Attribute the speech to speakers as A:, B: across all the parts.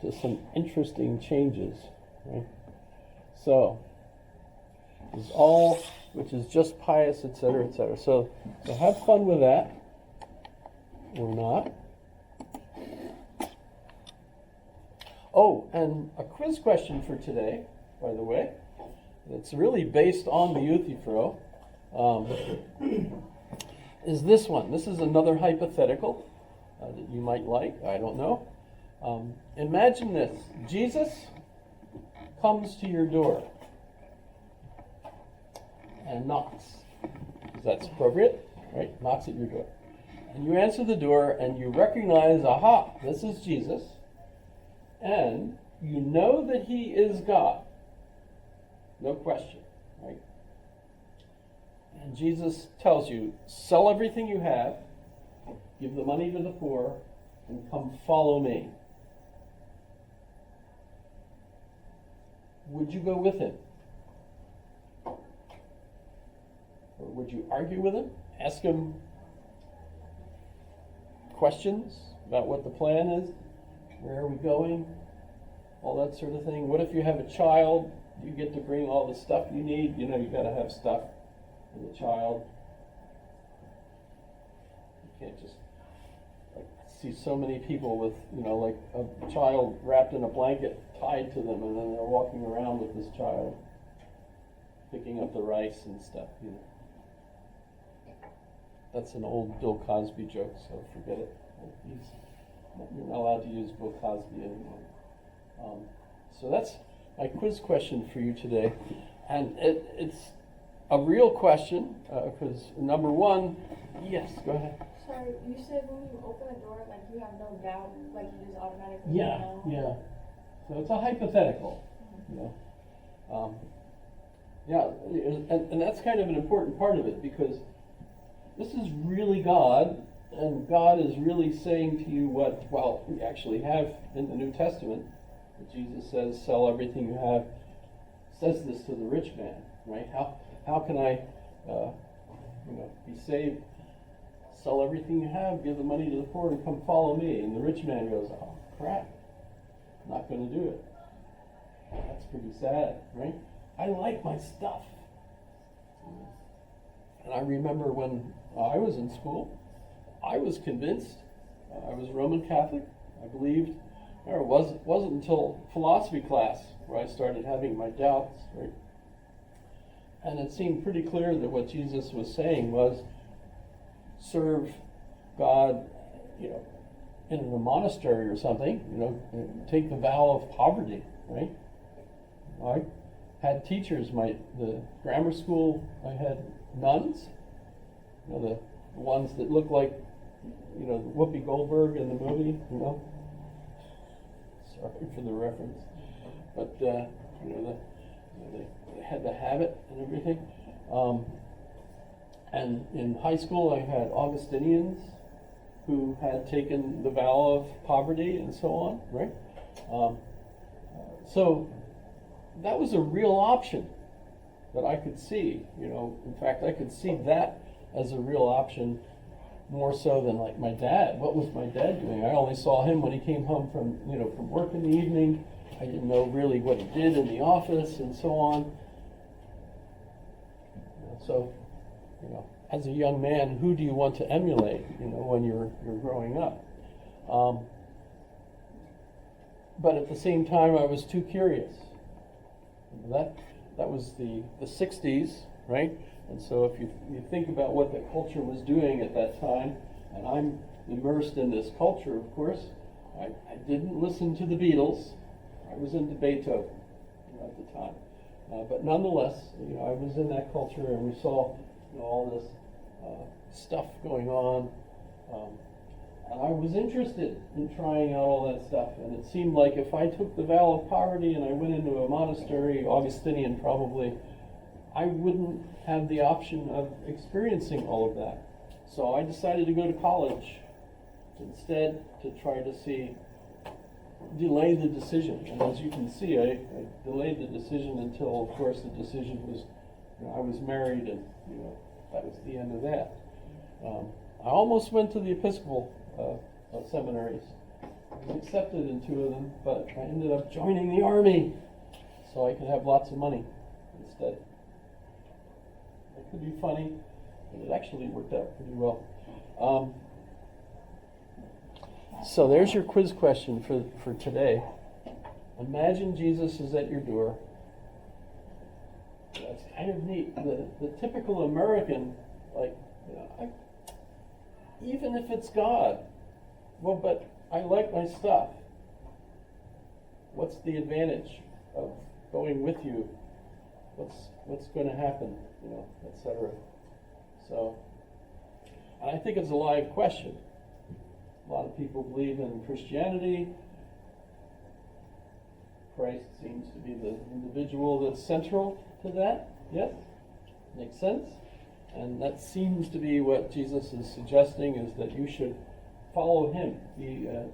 A: to some interesting changes. Right? So, is all which is just pious, etc., etc. So have fun with that, or not. Oh, and a quiz question for today, by the way. It's really based on the Euthyphro. Is this one. This is another hypothetical that you might like. I don't know. Imagine this. Jesus comes to your door and knocks. Because that's appropriate, right? Knocks at your door. And you answer the door and you recognize, aha, this is Jesus. And you know that he is God. No question, right? And Jesus tells you, sell everything you have, give the money to the poor, and come follow me. Would you go with him? Or would you argue with him? Ask him questions about what the plan is? Where are we going? All that sort of thing. What if you have a child? You get to bring all the stuff you need. You know, you got to have stuff for the child. You can't just see so many people with, like a child wrapped in a blanket tied to them, and then they're walking around with this child, picking up the rice and stuff. That's an old Bill Cosby joke, so forget it. You're not allowed to use Bill Cosby anymore. So that's my quiz question for you today. And it's a real question, because number one, yes, go ahead.
B: Sorry, you said when you open the door, like you have no doubt, like you just automatically
A: know. Yeah. So it's a hypothetical, and that's kind of an important part of it, because this is really God, and God is really saying to you what, well, we actually have in the New Testament. Jesus says, sell everything you have. Says this to the rich man, right? How can I, be saved? Sell everything you have, give the money to the poor, and come follow me. And the rich man goes, oh, crap, I'm not going to do it. That's pretty sad, right? I like my stuff. And I remember when I was in school, I was convinced. I was Roman Catholic. I believed. It wasn't until philosophy class where I started having my doubts, right? And it seemed pretty clear that what Jesus was saying was, serve God, in a monastery or something, take the vow of poverty, right? I had teachers, the grammar school, I had nuns, the ones that look like, Whoopi Goldberg in the movie, Sorry for the reference. But, they had the habit and everything. And in high school, I had Augustinians who had taken the vow of poverty and so on, right? So that was a real option that I could see. In fact, I could see that as a real option more so than like my dad. What was my dad doing? I only saw him when he came home from work in the evening. I didn't know really what he did in the office and so on. So, as a young man, who do you want to emulate, when you're growing up? But at the same time, I was too curious. That was the 60s, right? And so if you think about what the culture was doing at that time, and I'm immersed in this culture, of course, I didn't listen to the Beatles. I was into Beethoven at the time. But nonetheless, I was in that culture, and we saw all this stuff going on. And I was interested in trying out all that stuff. And it seemed like if I took the vow of poverty and I went into a monastery, Augustinian probably, I wouldn't have the option of experiencing all of that. So I decided to go to college instead, to try to delay the decision. And as you can see, I delayed the decision until, of course, the decision was, I was married, and that was the end of that. I almost went to the Episcopal seminaries, I was accepted in 2 of them, but I ended up joining the army so I could have lots of money instead. It could be funny, but it actually worked out pretty well. So there's your quiz question for today. Imagine Jesus is at your door. That's kind of neat. The typical American, like, even if it's God, well, but I like my stuff. What's the advantage of going with you? What's going to happen, etc. So, and I think it's a live question. A lot of people believe in Christianity. Christ seems to be the individual that's central to that. Yes? Makes sense? And that seems to be what Jesus is suggesting, is that you should follow him, be an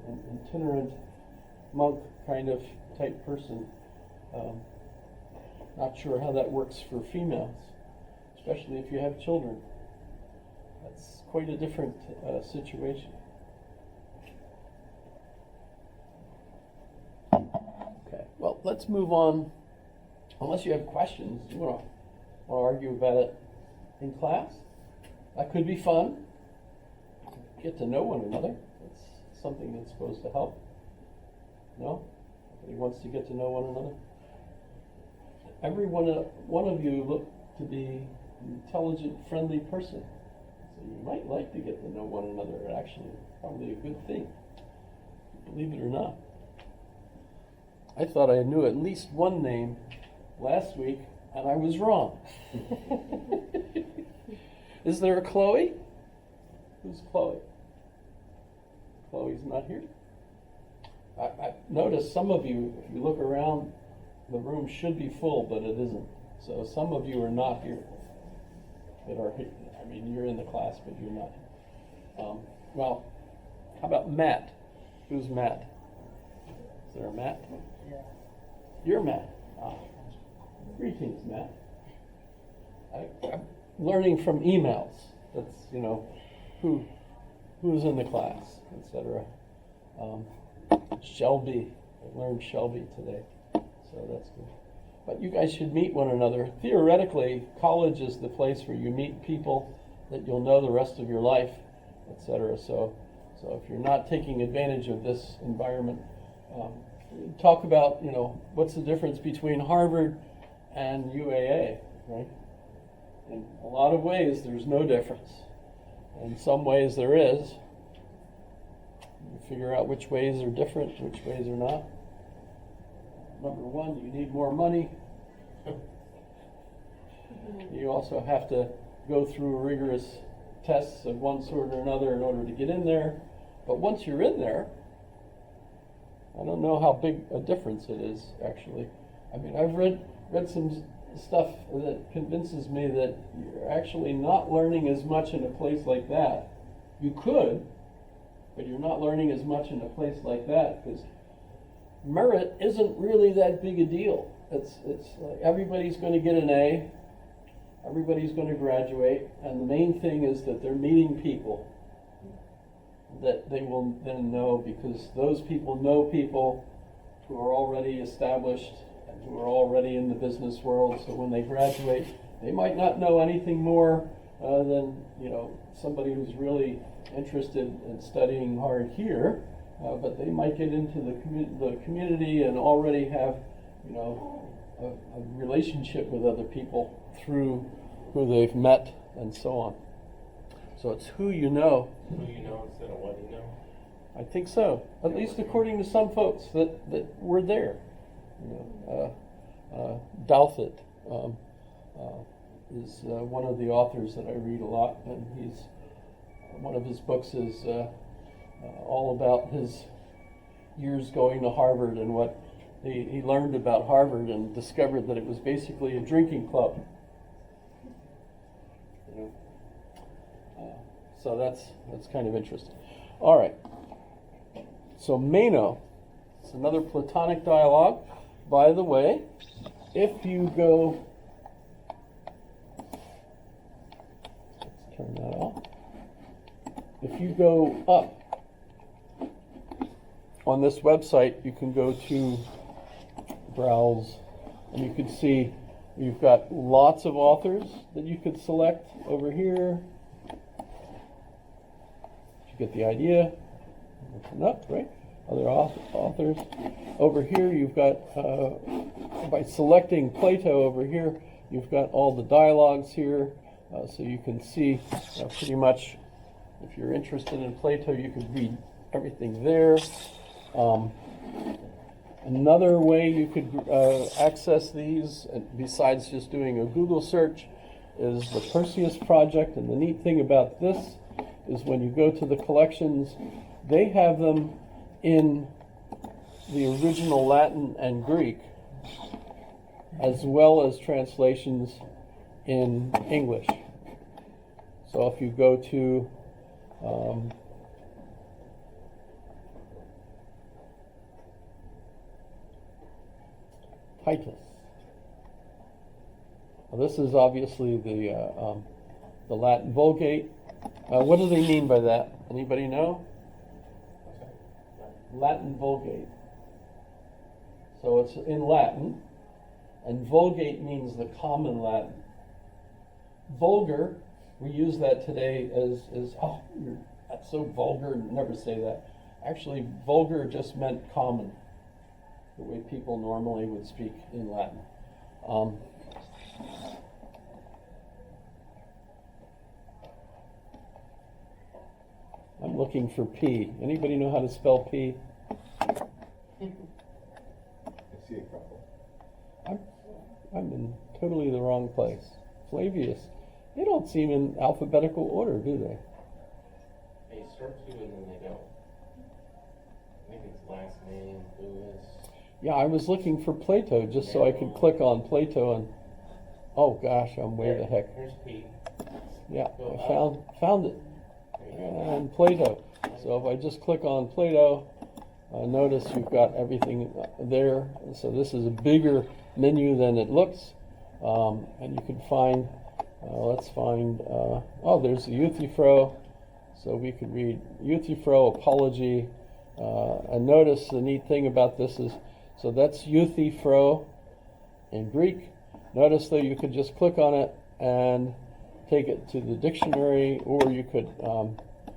A: itinerant monk kind of type person. Not sure how that works for females, especially if you have children. That's quite a different situation. Okay, well, let's move on. Unless you have questions, you want to argue about it in class? That could be fun. Get to know one another. That's something that's supposed to help. No? Nobody wants to get to know one another? Every one of you look to be an intelligent, friendly person. So you might like to get to know one another. Actually, probably a good thing. Believe it or not. I thought I knew at least one name last week, and I was wrong. Is there a Chloe? Who's Chloe? Chloe's not here. I noticed some of you, if you look around, the room should be full, but it isn't. So some of you are not here. That are here. I mean, you're in the class, but you're not. Well, how about Matt? Who's Matt? Is there a Matt?
C: Yeah.
A: You're Matt. Greetings, Matt. I'm learning from emails. That's, who's in the class, etc. Shelby. I learned Shelby today, so that's good. But you guys should meet one another. Theoretically, college is the place where you meet people that you'll know the rest of your life, etc. So if you're not taking advantage of this environment, talk about, what's the difference between Harvard and UAA, right? In a lot of ways, there's no difference. In some ways, there is. You figure out which ways are different, which ways are not. Number one, you need more money. You also have to go through rigorous tests of one sort or another in order to get in there. But once you're in there, I don't know how big a difference it is, actually. I mean, I've read some stuff that convinces me that you're actually not learning as much in a place like that. You could, but you're not learning as much in a place like that because merit isn't really that big a deal. It's like everybody's going to get an A, everybody's going to graduate, and the main thing is that they're meeting people that they will then know, because those people know people who are already established and who are already in the business world. So when they graduate, they might not know anything more than somebody who's really interested in studying hard here, but they might get into the community and already have a relationship with other people through who they've met and so on. So it's who you know.
C: Who you know instead of what you know?
A: I think so. At least according to some folks that were there. Douthit is one of the authors that I read a lot, and one of his books is all about his years going to Harvard and what he learned about Harvard, and discovered that it was basically a drinking club. So that's kind of interesting. All right. So Meno, it's another Platonic dialogue. By the way, if you go, let's turn that off. If you go up on this website, you can go to browse, and you can see you've got lots of authors that you could select over here. You get the idea. Open up, right? Other authors. Over here, you've got, by selecting Plato over here, you've got all the dialogues here. So you can see pretty much, if you're interested in Plato, you can read everything there. Another way you could access these, besides just doing a Google search, is the Perseus Project. And the neat thing about this is when you go to the collections, they have them in the original Latin and Greek, as well as translations in English. So if you go to Titus. Well, this is obviously the Latin Vulgate. What do they mean by that? Anybody know? Latin Vulgate. So it's in Latin, and Vulgate means the common Latin. Vulgar, we use that today as oh, that's so vulgar, never say that. Actually, vulgar just meant common, the way people normally would speak in Latin. I'm looking for P. Anybody know how to spell P?
D: I see a couple.
A: I'm in totally the wrong place. Flavius. They don't seem in alphabetical order, do they?
C: They start to and then they don't. I think it's last name, Lewis.
A: Yeah, I was looking for Plato just so I could click on Plato and, oh gosh, I'm way the heck.
C: Here's P.
A: Yeah,
C: Go
A: I
C: up.
A: found it.
C: There you go.
A: And Plato. So if I just click on Plato, notice you've got everything there. So this is a bigger menu than it looks. And you can find, let's find, oh, there's the Euthyphro. So we could read Euthyphro, Apology. And notice the neat thing about this is, so that's Euthyphro in Greek. Notice though you could just click on it and take it to the dictionary, or you could,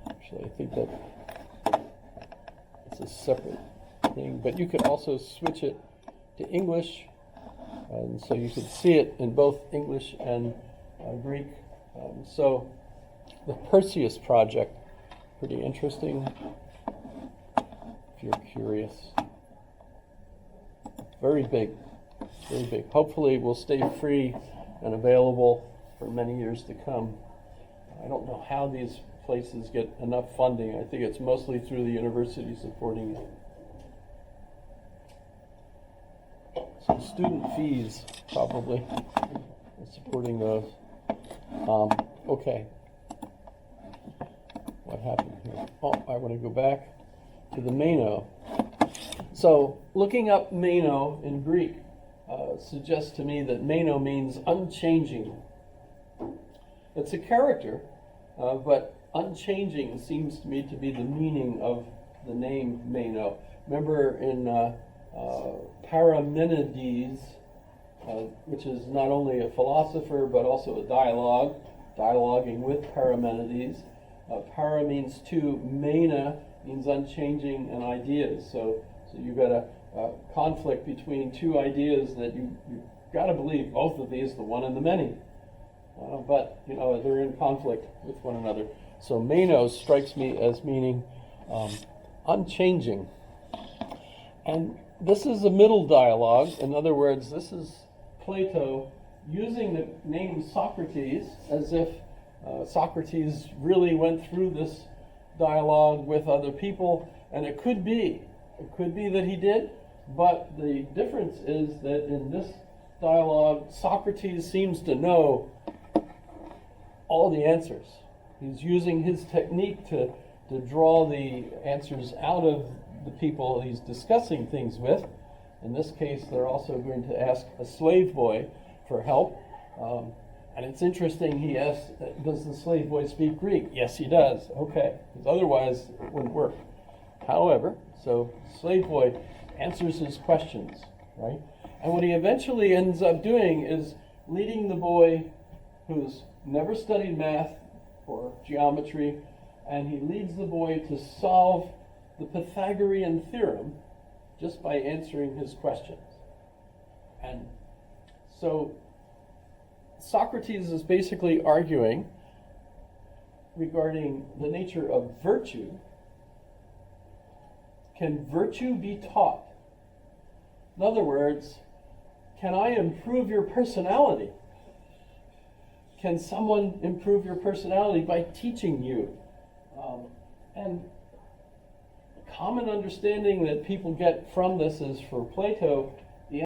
A: actually I think that it's a separate thing, but you could also switch it to English, and so you could see it in both English and Greek. So the Perseus Project, pretty interesting if you're curious. Very big, very big. Hopefully it will stay free and available for many years to come. I don't know how these places get enough funding. I think it's mostly through the university supporting it. So student fees, probably, supporting those. Okay. What happened here? Oh, I want to go back to the Meno. So looking up Meno in Greek suggests to me that Meno means unchanging. It's a character, but unchanging seems to me to be the meaning of the name Meno. Remember in Parmenides, which is not only a philosopher but also a dialoguing with Parmenides. Para means two, mena means unchanging, and ideas. So you've got a conflict between two ideas that you've got to believe both of these, the one and the many. But, they're in conflict with one another. So Meno strikes me as meaning unchanging. And this is a middle dialogue. In other words, this is Plato using the name Socrates as if Socrates really went through this dialogue with other people. And it could be that he did, but the difference is that in this dialogue, Socrates seems to know all the answers. He's using his technique to draw the answers out of the people he's discussing things with. In this case, they're also going to ask a slave boy for help. And it's interesting, he asks, does the slave boy speak Greek? Yes, he does. Okay, because otherwise it wouldn't work. However, So slave boy answers his questions, right? And what he eventually ends up doing is leading the boy who's never studied math or geometry, and he leads the boy to solve the Pythagorean theorem just by answering his questions. And so Socrates is basically arguing regarding the nature of virtue. Can virtue be taught? In other words, can I improve your personality? Can someone improve your personality by teaching you? And a common understanding that people get from this is, for Plato,